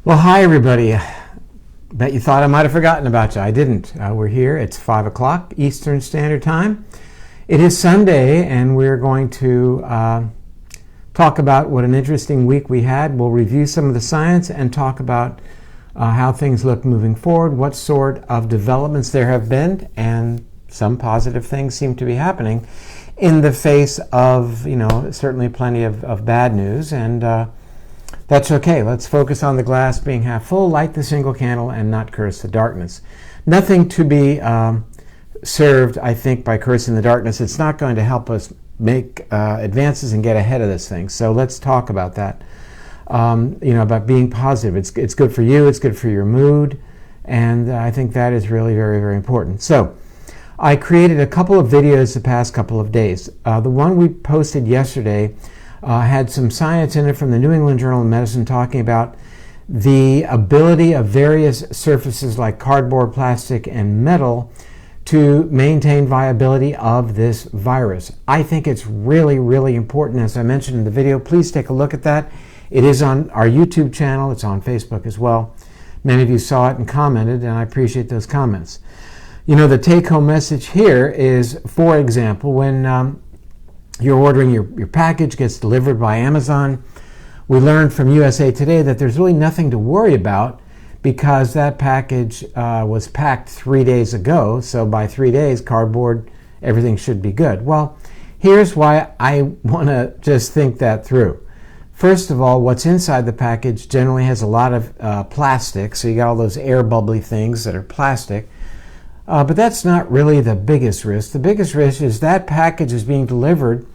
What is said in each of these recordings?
Well, hi everybody. Bet you thought I might have forgotten about you. I didn't. We're here. It's 5 o'clock Eastern Standard Time. It is Sunday, and we're going to talk about what an interesting week we had. We'll review some of the science and talk about how things look moving forward, what sort of developments there have been, and some positive things seem to be happening in the face of, certainly plenty of bad news. And that's okay. Let's focus on the glass being half full, light the single candle, and not curse the darkness. Nothing to be served, I think, by cursing the darkness. It's not going to help us make advances and get ahead of this thing. So let's talk about that. About being positive. It's good for you. It's good for your mood, and I think that is really very, very important. So I created a couple of videos the past couple of days. The one we posted yesterday had some science in it from the New England Journal of Medicine talking about the ability of various surfaces like cardboard, plastic, and metal to maintain viability of this virus. I think it's really, really important. As I mentioned in the video, please take a look at that. It is on our YouTube channel. It's on Facebook as well. Many of you saw it and commented, and I appreciate those comments. The take-home message here is, for example, when you're ordering your package, gets delivered by Amazon. We learned from USA Today that there's really nothing to worry about because that package was packed 3 days ago. So by 3 days, cardboard, everything should be good. Well, here's why I want to just think that through. First of all, what's inside the package generally has a lot of plastic. So you got all those air bubbly things that are plastic. But that's not really the biggest risk. The biggest risk is that package is being delivered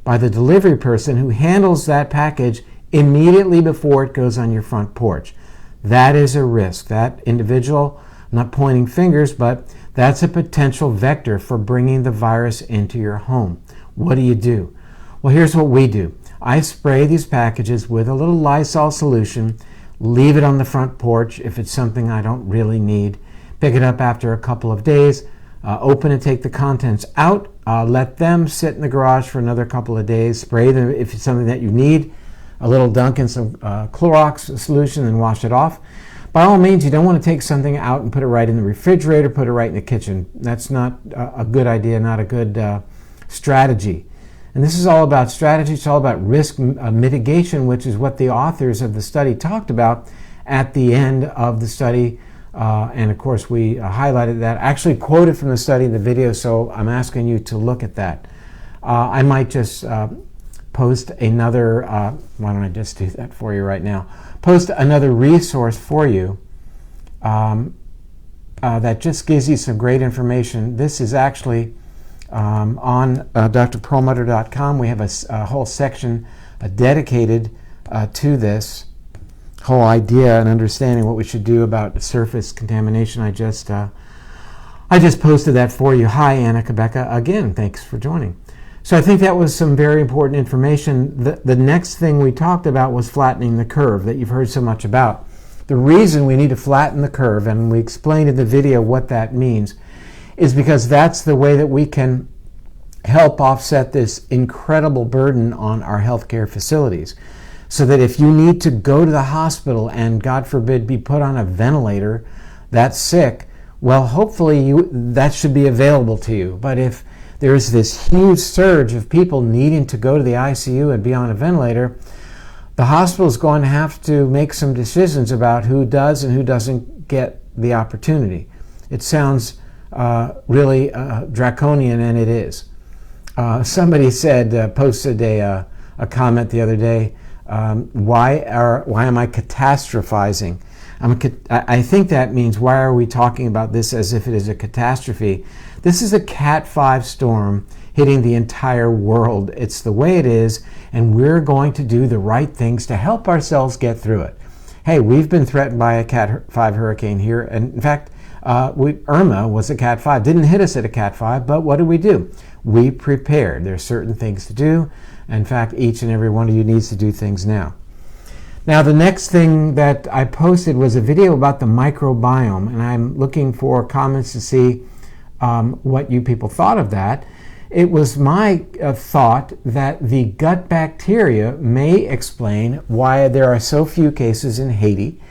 by the delivery person who handles that package immediately before it goes on your front porch. That is a risk. That individual, I'm not pointing fingers, but that's a potential vector for bringing the virus into your home. What do? Well, here's what we do. I spray these packages with a little Lysol solution, leave it on the front porch if it's something I don't really need. Pick it up after a couple of days, open and take the contents out, let them sit in the garage for another couple of days, spray them if it's something that you need, a little dunk in some Clorox solution and wash it off. By all means, you don't want to take something out and put it right in the refrigerator, put it right in the kitchen. That's not a good idea, not a good strategy. And this is all about strategy. It's all about risk mitigation, which is what the authors of the study talked about at the end of the study. And of course, we highlighted that. I actually quoted from the study in the video, so I'm asking you to look at that. I might just post another, why don't I just do that for you right now? Post another resource for you that just gives you some great information. This is actually on drperlmutter.com. We have a whole section dedicated to this whole idea and understanding what we should do about surface contamination. I just posted that for you. Hi, Anna Quebeca. Again, thanks for joining. So I think that was some very important information. The next thing we talked about was flattening the curve that you've heard so much about. The reason we need to flatten the curve, and we explained in the video what that means, is because that's the way that we can help offset this incredible burden on our healthcare facilities. So that if you need to go to the hospital and, God forbid, be put on a ventilator that's sick, well, hopefully that should be available to you. But if there's this huge surge of people needing to go to the ICU and be on a ventilator, the hospital is going to have to make some decisions about who does and who doesn't get the opportunity. It sounds really draconian, and it is. Somebody said, posted a comment the other day, why am I catastrophizing? I think that means, why are we talking about this as if it is a catastrophe? This is a Cat 5 storm hitting the entire world. It's the way it is, and we're going to do the right things to help ourselves get through it. Hey, we've been threatened by a Cat 5 hurricane here, and in fact, Irma was a Cat 5. Didn't hit us at a Cat 5, but what did? We prepared. There's certain things to do. In fact, each and every one of you needs to do things now. Now, the next thing that I posted was a video about the microbiome, and I'm looking for comments to see what you people thought of that. It was my thought that the gut bacteria may explain why there are so few cases in Haiti,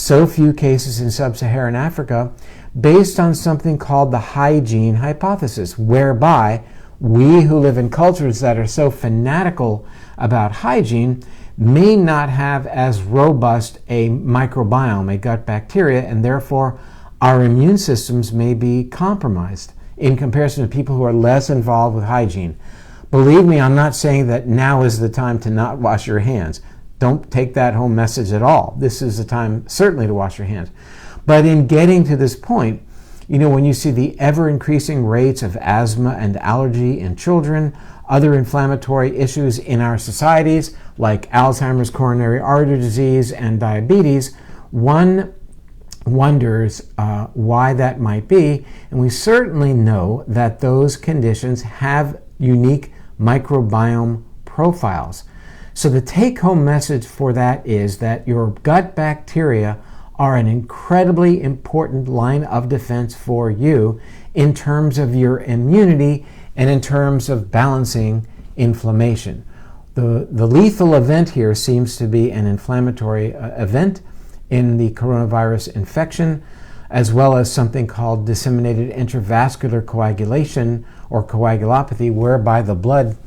so few cases in sub-Saharan Africa, based on something called the hygiene hypothesis, whereby we who live in cultures that are so fanatical about hygiene may not have as robust a microbiome, a gut bacteria, and therefore our immune systems may be compromised in comparison to people who are less involved with hygiene. Believe me, I'm not saying that now is the time to not wash your hands. Don't take that home message at all. This is the time certainly to wash your hands. But in getting to this point, when you see the ever-increasing rates of asthma and allergy in children, other inflammatory issues in our societies like Alzheimer's, coronary artery disease, and diabetes, one wonders why that might be. And we certainly know that those conditions have unique microbiome profiles. So the take-home message for that is that your gut bacteria are an incredibly important line of defense for you in terms of your immunity and in terms of balancing inflammation. The lethal event here seems to be an inflammatory event in the coronavirus infection, as well as something called disseminated intravascular coagulation or coagulopathy, whereby the blood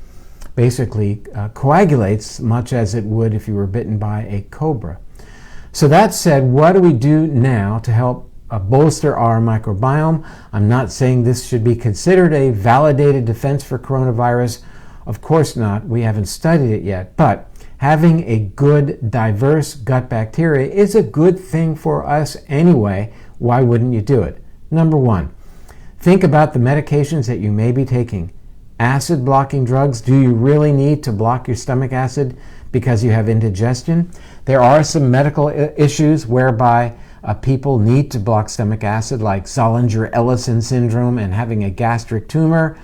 basically coagulates much as it would if you were bitten by a cobra. So that said, what do we do now to help bolster our microbiome? I'm not saying this should be considered a validated defense for coronavirus. Of course not. We haven't studied it yet. But having a good, diverse gut bacteria is a good thing for us anyway. Why wouldn't you do it? Number one, think about the medications that you may be taking. Acid blocking drugs, do you really need to block your stomach acid because you have indigestion? There are some medical issues whereby people need to block stomach acid, like Zollinger-Ellison syndrome and having a gastric tumor.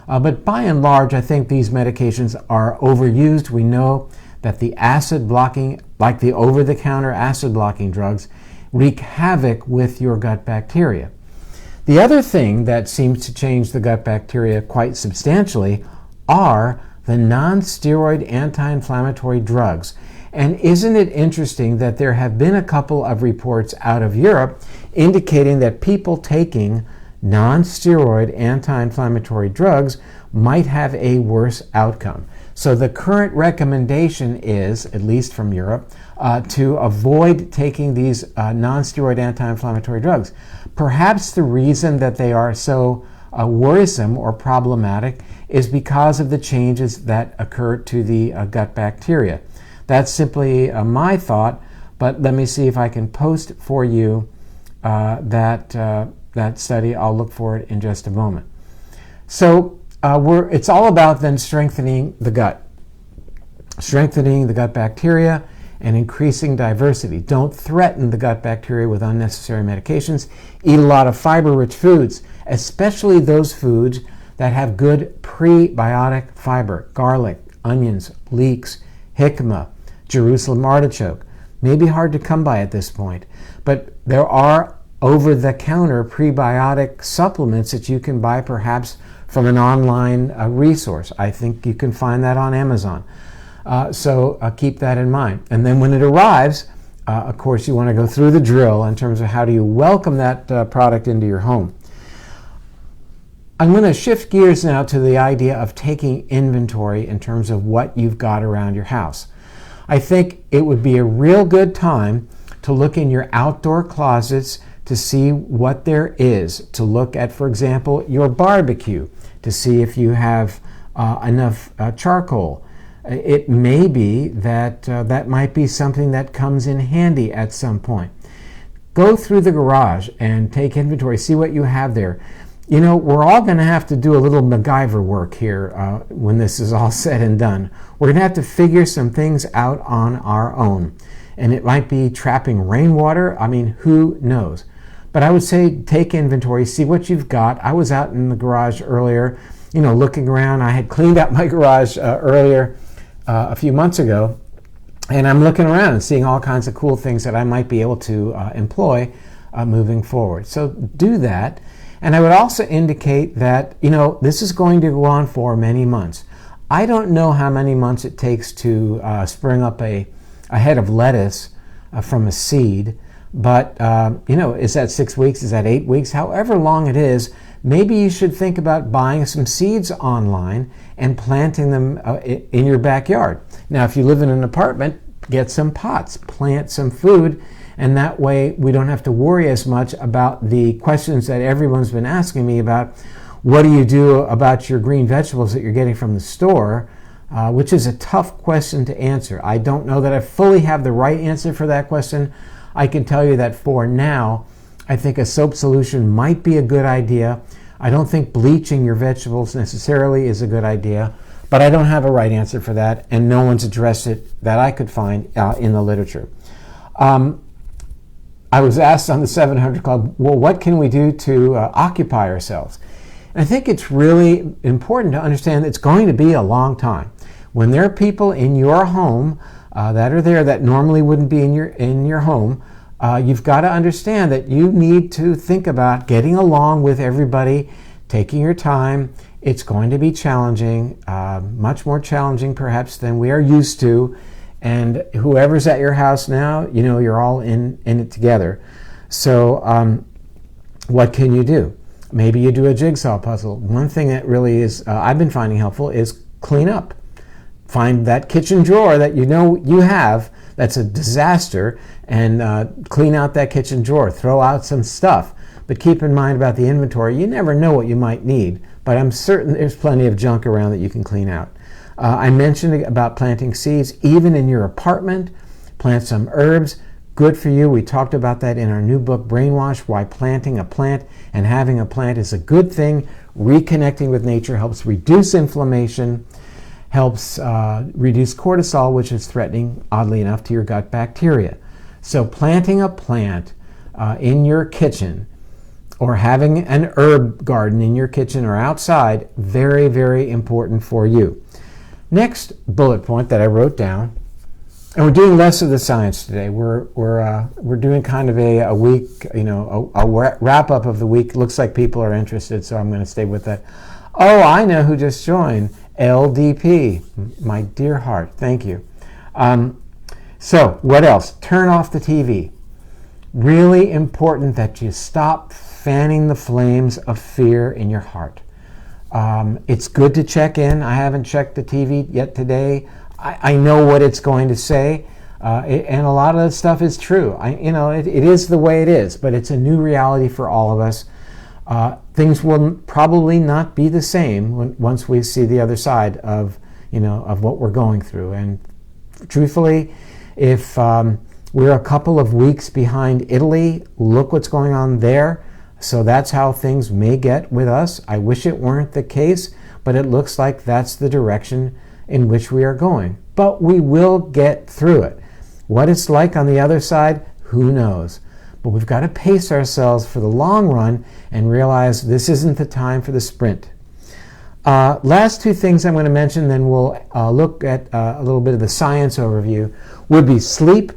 But by and large, I think these medications are overused. We know that the acid blocking, like the over-the-counter acid blocking drugs, wreak havoc with your gut bacteria. The other thing that seems to change the gut bacteria quite substantially are the non-steroid anti-inflammatory drugs. And isn't it interesting that there have been a couple of reports out of Europe indicating that people taking non-steroid anti-inflammatory drugs might have a worse outcome. So the current recommendation is, at least from Europe, to avoid taking these non-steroid anti-inflammatory drugs. Perhaps the reason that they are so worrisome or problematic is because of the changes that occur to the gut bacteria. That's simply my thought, but let me see if I can post for you that study. I'll look for it in just a moment. So it's all about then strengthening the gut bacteria, and increasing diversity. Don't threaten the gut bacteria with unnecessary medications. Eat a lot of fiber-rich foods, especially those foods that have good prebiotic fiber: garlic, onions, leeks, jicama, Jerusalem artichoke. Maybe hard to come by at this point, but there are over-the-counter prebiotic supplements that you can buy perhaps from an online resource. I think you can find that on Amazon. So keep that in mind. And then when it arrives, of course, you want to go through the drill in terms of how do you welcome that product into your home. I'm going to shift gears now to the idea of taking inventory in terms of what you've got around your house. I think it would be a real good time to look in your outdoor closets to see what there is, to look at, for example, your barbecue, to see if you have enough charcoal. It may be that that might be something that comes in handy at some point. Go through the garage and take inventory, see what you have there. You know, we're all going to have to do a little MacGyver work here when this is all said and done. We're going to have to figure some things out on our own. And it might be trapping rainwater. I mean, who knows? But I would say take inventory, see what you've got. I was out in the garage earlier, looking around. I had cleaned out my garage earlier a few months ago, and I'm looking around and seeing all kinds of cool things that I might be able to employ moving forward. So do that. And I would also indicate that, this is going to go on for many months. I don't know how many months it takes to spring up a head of lettuce from a seed. But, is that 6 weeks? Is that 8 weeks? However long it is, maybe you should think about buying some seeds online and planting them in your backyard. Now, if you live in an apartment, get some pots, plant some food, and that way we don't have to worry as much about the questions that everyone's been asking me about. What do you do about your green vegetables that you're getting from the store? Which is a tough question to answer. I don't know that I fully have the right answer for that question. I can tell you that for now, I think a soap solution might be a good idea. I don't think bleaching your vegetables necessarily is a good idea, but I don't have a right answer for that, and no one's addressed it that I could find in the literature. I was asked on the 700 Club, well, what can we do to occupy ourselves? And I think it's really important to understand that it's going to be a long time. When there are people in your home that are there that normally wouldn't be in your home, you've got to understand that you need to think about getting along with everybody, taking your time. It's going to be challenging, much more challenging perhaps than we are used to. And whoever's at your house now, you're all in it together. So what can you do? Maybe you do a jigsaw puzzle. One thing that really is I've been finding helpful is clean up. Find that kitchen drawer that you have that's a disaster, and clean out that kitchen drawer. Throw out some stuff. But keep in mind about the inventory. You never know what you might need, but I'm certain there's plenty of junk around that you can clean out. I mentioned about planting seeds, even in your apartment. Plant some herbs. Good for you. We talked about that in our new book, Brainwash, why planting a plant and having a plant is a good thing. Reconnecting with nature helps reduce inflammation, helps reduce cortisol, which is threatening, oddly enough, to your gut bacteria. So planting a plant in your kitchen, or having an herb garden in your kitchen or outside, very, very important for you. Next bullet point that I wrote down, and we're doing less of the science today. We're doing kind of a week, a wrap up of the week. Looks like people are interested, so I'm going to stay with that. Oh, I know who just joined. LDP, my dear heart, thank you. So what else? Turn off the TV. Really important that you stop fanning the flames of fear in your heart. It's good to check in. I haven't checked the TV yet today. I know what it's going to say, and a lot of the stuff is true. It is the way it is, but it's a new reality for all of us. Things will probably not be the same once we see the other side of what we're going through. And truthfully, if we're a couple of weeks behind Italy, look what's going on there. So that's how things may get with us. I wish it weren't the case, but it looks like that's the direction in which we are going. But we will get through it. What it's like on the other side, who knows? But we've got to pace ourselves for the long run and realize this isn't the time for the sprint. Last two things I'm going to mention, then we'll look at a little bit of the science overview, would be sleep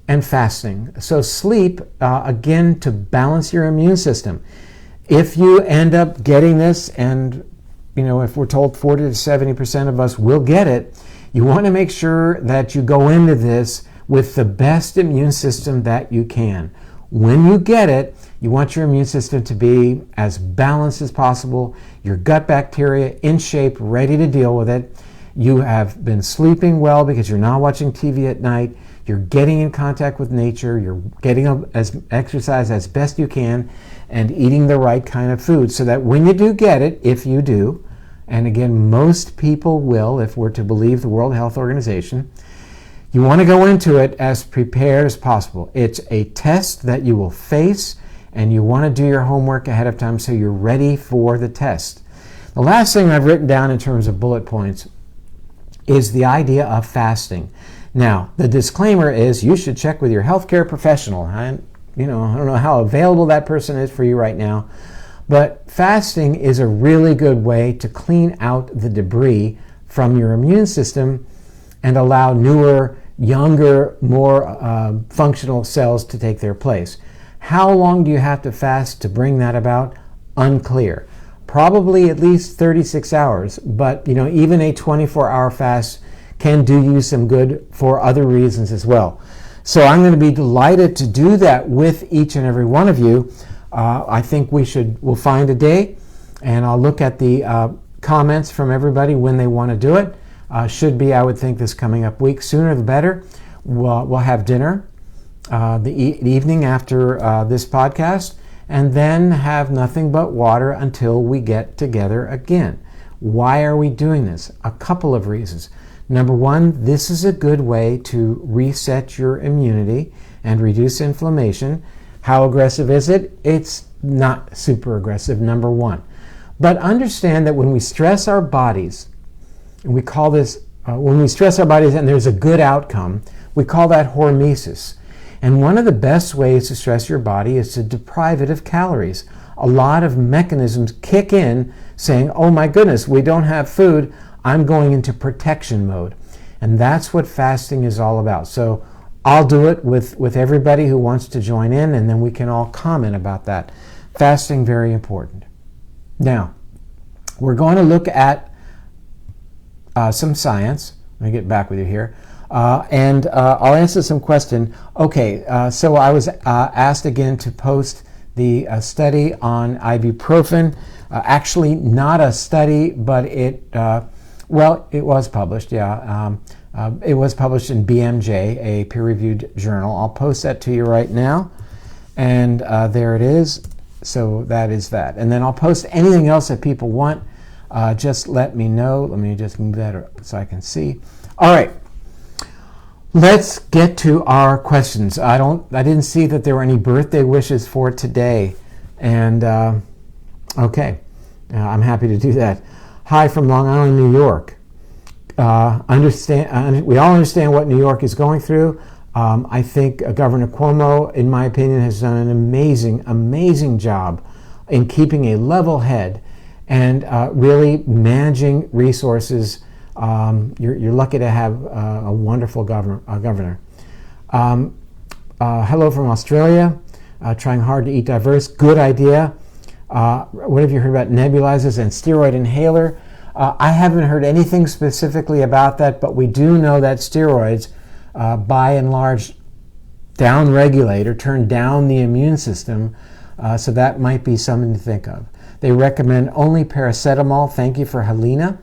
and fasting. So sleep, again, to balance your immune system. If you end up getting this, and if we're told 40 to 70% of us will get it, you want to make sure that you go into this with the best immune system that you can. When you get it, you want your immune system to be as balanced as possible, your gut bacteria in shape, ready to deal with it. You have been sleeping well because you're not watching TV at night. You're getting in contact with nature. You're getting exercise as best you can and eating the right kind of food so that when you do get it, if you do, and again, most people will, if we're to believe the World Health Organization, you want to go into it as prepared as possible. It's a test that you will face, and you want to do your homework ahead of time so you're ready for the test. The last thing I've written down in terms of bullet points is the idea of fasting. Now, the disclaimer is you should check with your healthcare professional. I don't know how available that person is for you right now, but fasting is a really good way to clean out the debris from your immune system and allow newer, younger, more functional cells to take their place. How long do you have to fast to bring that about? Unclear. Probably at least 36 hours, but even a 24-hour fast can do you some good for other reasons as well. So I'm going to be delighted to do that with each and every one of you. I think we'll find a day, and I'll look at the comments from everybody when they want to do it. Should be, I would think, this coming up week. Sooner the better. We'll have dinner the evening after this podcast, and then have nothing but water until we get together again. Why are we doing this? A couple of reasons. Number one, this is a good way to reset your immunity and reduce inflammation. How aggressive is it? It's not super aggressive, number one. But understand that when we stress our bodies, and we call this, when we stress our bodies and there's a good outcome, we call that hormesis. And one of the best ways to stress your body is to deprive it of calories. A lot of mechanisms kick in saying, oh my goodness, we don't have food, I'm going into protection mode. And that's what fasting is all about. So I'll do it with everybody who wants to join in, and then we can all comment about that. Fasting, very important. Now, we're going to look at some science. Let me get back with you here. And I'll answer some question. Okay, so I was asked again to post the study on ibuprofen. Actually, not a study, but it was published, yeah. It was published in BMJ, a peer-reviewed journal. I'll post that to you right now. And there it is. So that is that. And then I'll post anything else that people want. Just let me know. Let me just move that so I can see. All right. Let's get to our questions. I didn't see that there were any birthday wishes for today. And okay, I'm happy to do that. Hi from Long Island, New York. We all understand what New York is going through. I think Governor Cuomo, in my opinion, has done an amazing job in keeping a level head and really managing resources. You're lucky to have a wonderful governor. Hello from Australia. Trying hard to eat diverse. Good idea. What have you heard about nebulizers and steroid inhaler? I haven't heard anything specifically about that, but we do know that steroids, by and large, downregulate or turn down the immune system, so that might be something to think of. They recommend only paracetamol. Thank you for Helena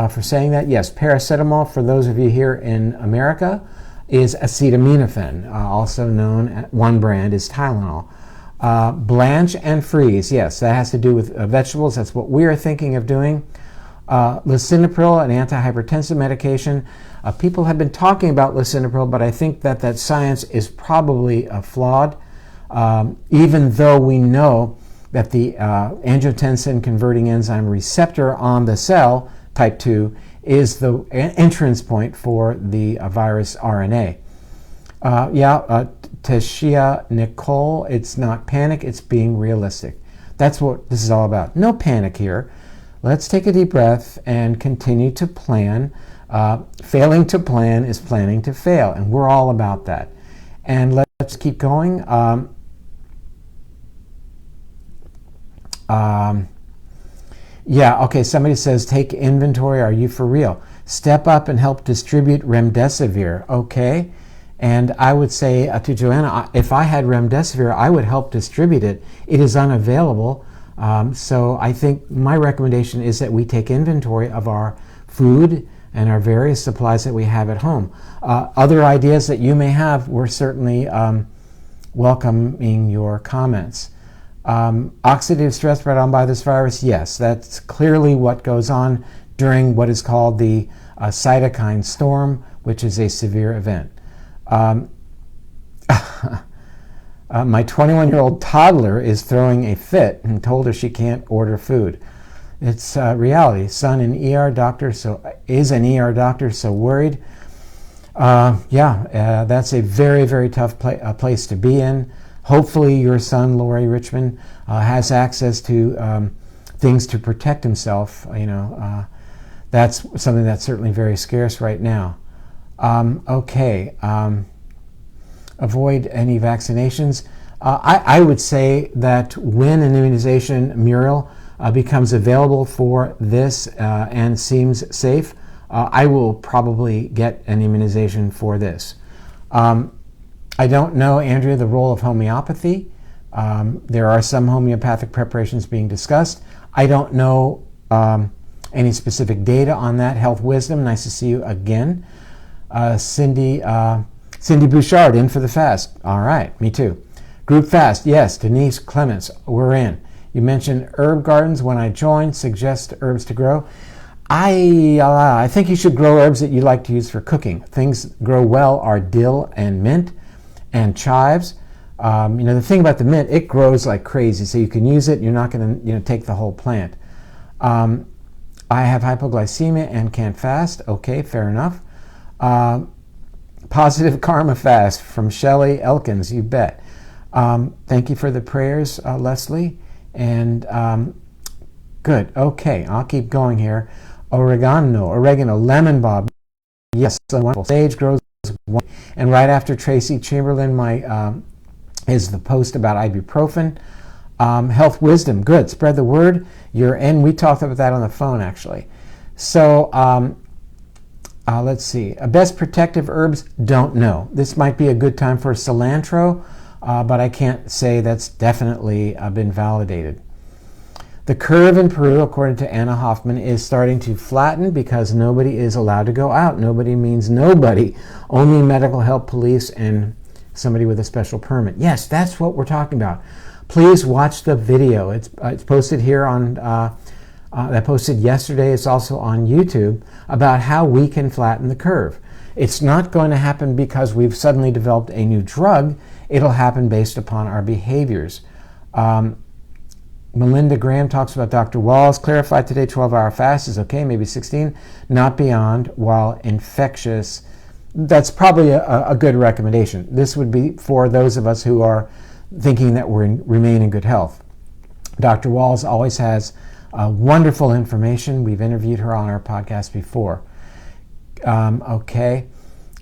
for saying that. Yes, paracetamol, for those of you here in America, is acetaminophen, also known, one brand is Tylenol. Blanch and freeze, yes, that has to do with vegetables. That's what we are thinking of doing. Lisinopril, an antihypertensive medication. People have been talking about lisinopril, but I think that science is probably flawed, even though we know that the angiotensin converting enzyme receptor on the cell, type 2, is the entrance point for the virus RNA. Tashia Nicole, it's not panic, it's being realistic. That's what this is all about. No panic here. Let's take a deep breath and continue to plan. Failing to plan is planning to fail, and we're all about that. And let's keep going. Okay, somebody says, take inventory. Are you for real? Step up and help distribute remdesivir. Okay. And I would say to Joanna, if I had remdesivir, I would help distribute it. It is unavailable. So I think my recommendation is that we take inventory of our food and our various supplies that we have at home. Other ideas that you may have, we're certainly welcoming your comments. Oxidative stress brought on by this virus, yes, that's clearly what goes on during what is called the cytokine storm, which is a severe event. My 21-year-old toddler is throwing a fit and told her she can't order food. It's reality. Son, an ER doctor, is an ER doctor, so worried. That's a very, very tough place to be in. Hopefully your son, Lori Richmond, has access to things to protect himself. That's something that's certainly very scarce right now. Avoid any vaccinations. I would say that when an immunization, Muriel, becomes available for this and seems safe, I will probably get an immunization for this. I don't know, Andrea, the role of homeopathy. There are some homeopathic preparations being discussed. I don't know any specific data on that. Health Wisdom, nice to see you again. Cindy Bouchard, in for the fast. All right, me too. Group fast, yes. Denise Clements, we're in. You mentioned herb gardens. When I joined, suggest herbs to grow. I think you should grow herbs that you like to use for cooking. Things grow well are dill and mint and chives. The thing about the mint, it grows like crazy, so you can use it. You're not going to take the whole plant. I have hypoglycemia and can't fast. Okay, fair enough. Positive karma fast from Shelley Elkins, you bet. Thank you for the prayers, Leslie. And good. Okay, I'll keep going here. Oregano, lemon balm. Yes, so wonderful. Sage grows. And right after Tracy Chamberlain, is the post about ibuprofen. Health Wisdom, good. Spread the word. You're in. We talked about that on the phone, actually. So let's see. Best protective herbs, don't know. This might be a good time for cilantro, but I can't say that's definitely been validated. The curve in Peru, according to Anna Hoffman, is starting to flatten because nobody is allowed to go out. Nobody means nobody. Only medical help, police, and somebody with a special permit. Yes, that's what we're talking about. Please watch the video. It's posted here on, I posted yesterday. It's also on YouTube about how we can flatten the curve. It's not going to happen because we've suddenly developed a new drug. It'll happen based upon our behaviors. Melinda Graham talks about Dr. Walls. Clarified today, 12-hour fast is okay, maybe 16, not beyond, while infectious. That's probably a good recommendation. This would be for those of us who are thinking that remain in good health. Dr. Walls always has wonderful information. We've interviewed her on our podcast before. Okay.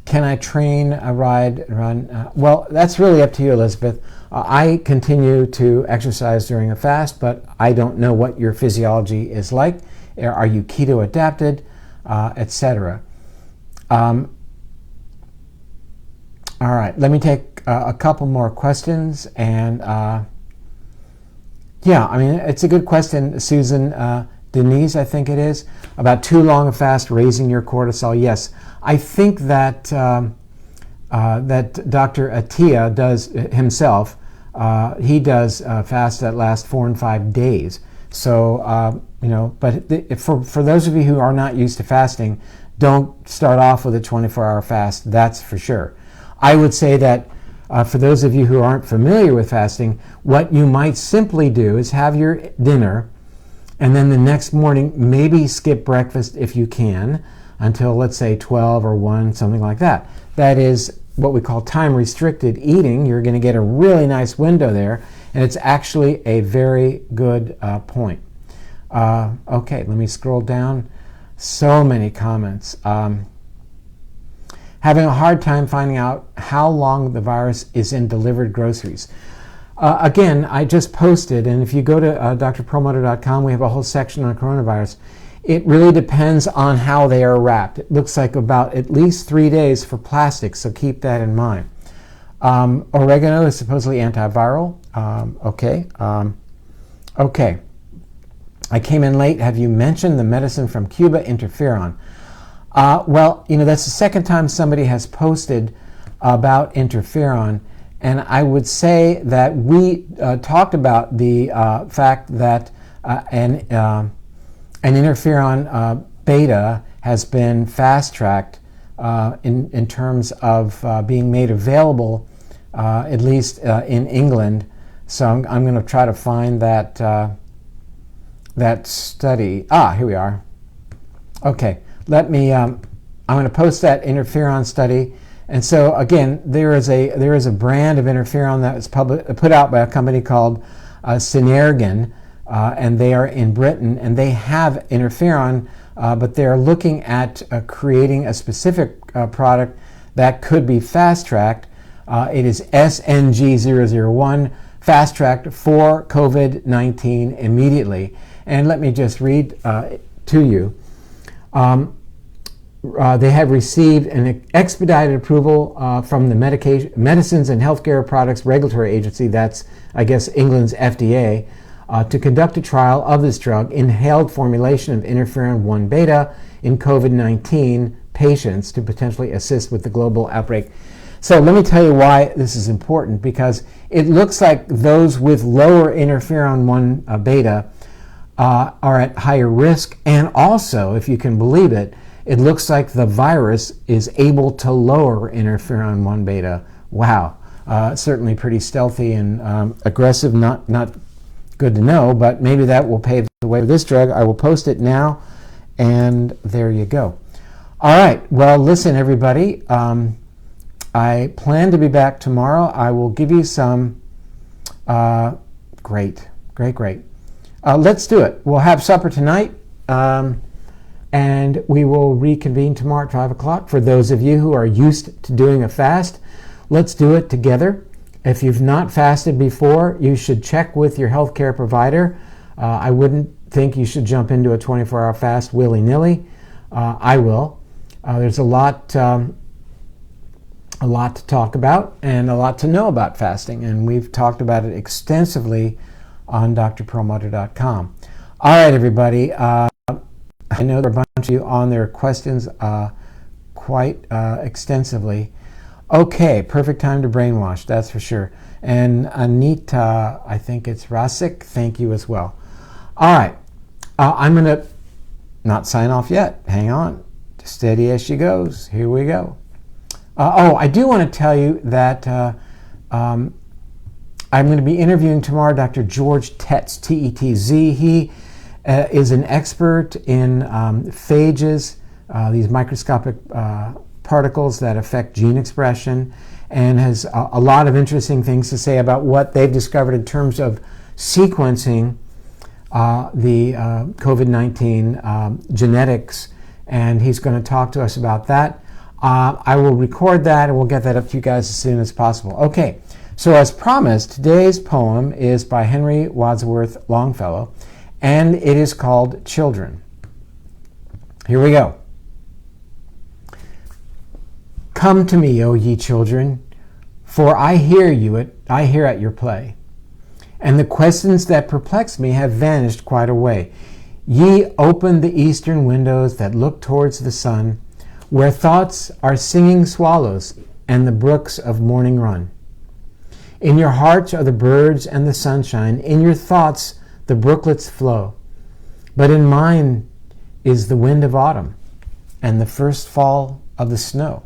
Can I train, run? Well, that's really up to you, Elizabeth. I continue to exercise during a fast, but I don't know what your physiology is like. Are you keto adapted, etc.? All right, let me take a couple more questions. And it's a good question, Susan. Denise, I think it is, about too long a fast, raising your cortisol. Yes, I think that that Dr. Attia does himself. He does fast that lasts 4 and 5 days. So but for those of you who are not used to fasting, don't start off with a 24-hour fast. That's for sure. I would say that for those of you who aren't familiar with fasting, what you might simply do is have your dinner, and then the next morning maybe skip breakfast if you can until, let's say, 12 or 1, something like that. That is what we call time-restricted eating. You're going to get a really nice window there, and it's actually a very good point. Okay, let me scroll down. So many comments. Having a hard time finding out how long the virus is in delivered groceries. Again, I just posted, and if you go to drperlmutter.com, we have a whole section on coronavirus. It really depends on how they are wrapped. It looks like about at least 3 days for plastic, so keep that in mind. Oregano is supposedly antiviral. Okay. I came in late. Have you mentioned the medicine from Cuba, interferon? Well, that's the second time somebody has posted about interferon. And I would say that we talked about the fact that an interferon beta has been fast-tracked in terms of being made available, at least in England. So I'm going to try to find that study. Here we are. Okay, let me. I'm going to post that interferon study. And so again, there is a brand of interferon that was put out by a company called Synergen, and they are in Britain, and they have interferon, but they're looking at creating a specific product that could be fast-tracked. It is SNG001, fast-tracked for COVID-19 immediately. And let me just read to you. they have received an expedited approval from the Medicines and Healthcare Products Regulatory Agency, that's, I guess, England's FDA, to conduct a trial of this drug, inhaled formulation of interferon 1 beta, in COVID-19 patients to potentially assist with the global outbreak. So let me tell you why this is important, because it looks like those with lower interferon 1 beta are at higher risk, and also, if you can believe it, it looks like the virus is able to lower interferon 1 beta. Wow, certainly pretty stealthy and aggressive, not good to know, but maybe that will pave the way for this drug. I will post it now, and there you go. All right, well, listen, everybody. I plan to be back tomorrow. I will give you some, great. Let's do it. We'll have supper tonight, and we will reconvene tomorrow at 5 o'clock. For those of you who are used to doing a fast, let's do it together. If you've not fasted before, you should check with your healthcare provider. I wouldn't think you should jump into a 24-hour fast willy-nilly. I will. There's a lot to talk about and a lot to know about fasting, and we've talked about it extensively on drperlmutter.com. All right, everybody. I know there are a bunch of you on their questions quite extensively. Okay, perfect time to brainwash, that's for sure. And Anita, I think it's Rasik, thank you as well. All right, I'm going to not sign off yet. Hang on. Steady as she goes. Here we go. I do want to tell you that I'm going to be interviewing tomorrow Dr. George Tetz, T-E-T-Z. He is an expert in phages, these microscopic particles that affect gene expression, and has a lot of interesting things to say about what they've discovered in terms of sequencing the COVID-19 genetics, and he's going to talk to us about that. I will record that and we'll get that up to you guys as soon as possible. Okay, so as promised, today's poem is by Henry Wadsworth Longfellow, and it is called Children. Here we go. Come to me, O ye children, for I hear at your play, and the questions that perplex me have vanished quite away. Ye open the eastern windows that look towards the sun, where thoughts are singing swallows and the brooks of morning run. In your hearts are the birds and the sunshine, in your thoughts the brooklets flow, but in mine is the wind of autumn and the first fall of the snow.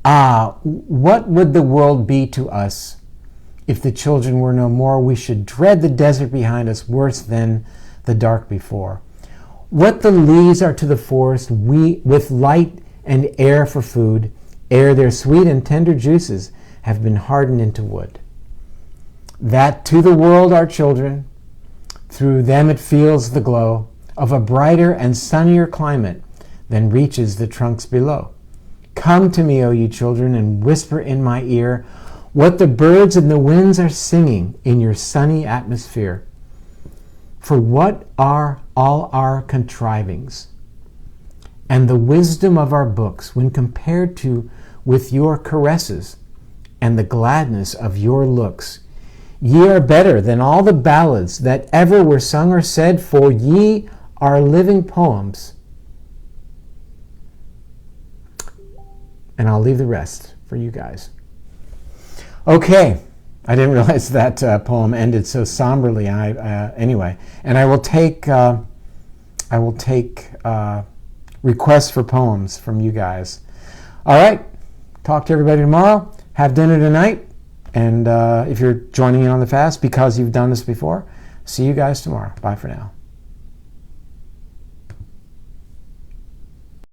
Ah, what would the world be to us if the children were no more? We should dread the desert behind us worse than the dark before. What the leaves are to the forest, we with light and air for food, ere their sweet and tender juices have been hardened into wood. That to the world are children, through them it feels the glow of a brighter and sunnier climate than reaches the trunks below. Come to me, O ye children, and whisper in my ear what the birds and the winds are singing in your sunny atmosphere. For what are all our contrivings and the wisdom of our books when compared to with your caresses and the gladness of your looks? Ye are better than all the ballads that ever were sung or said, for ye are living poems. And I'll leave the rest for you guys. Okay, I didn't realize that poem ended so somberly. Anyway, and I will take requests for poems from you guys. All right, talk to everybody tomorrow. Have dinner tonight, and if you're joining in on the fast because you've done this before, see you guys tomorrow. Bye for now.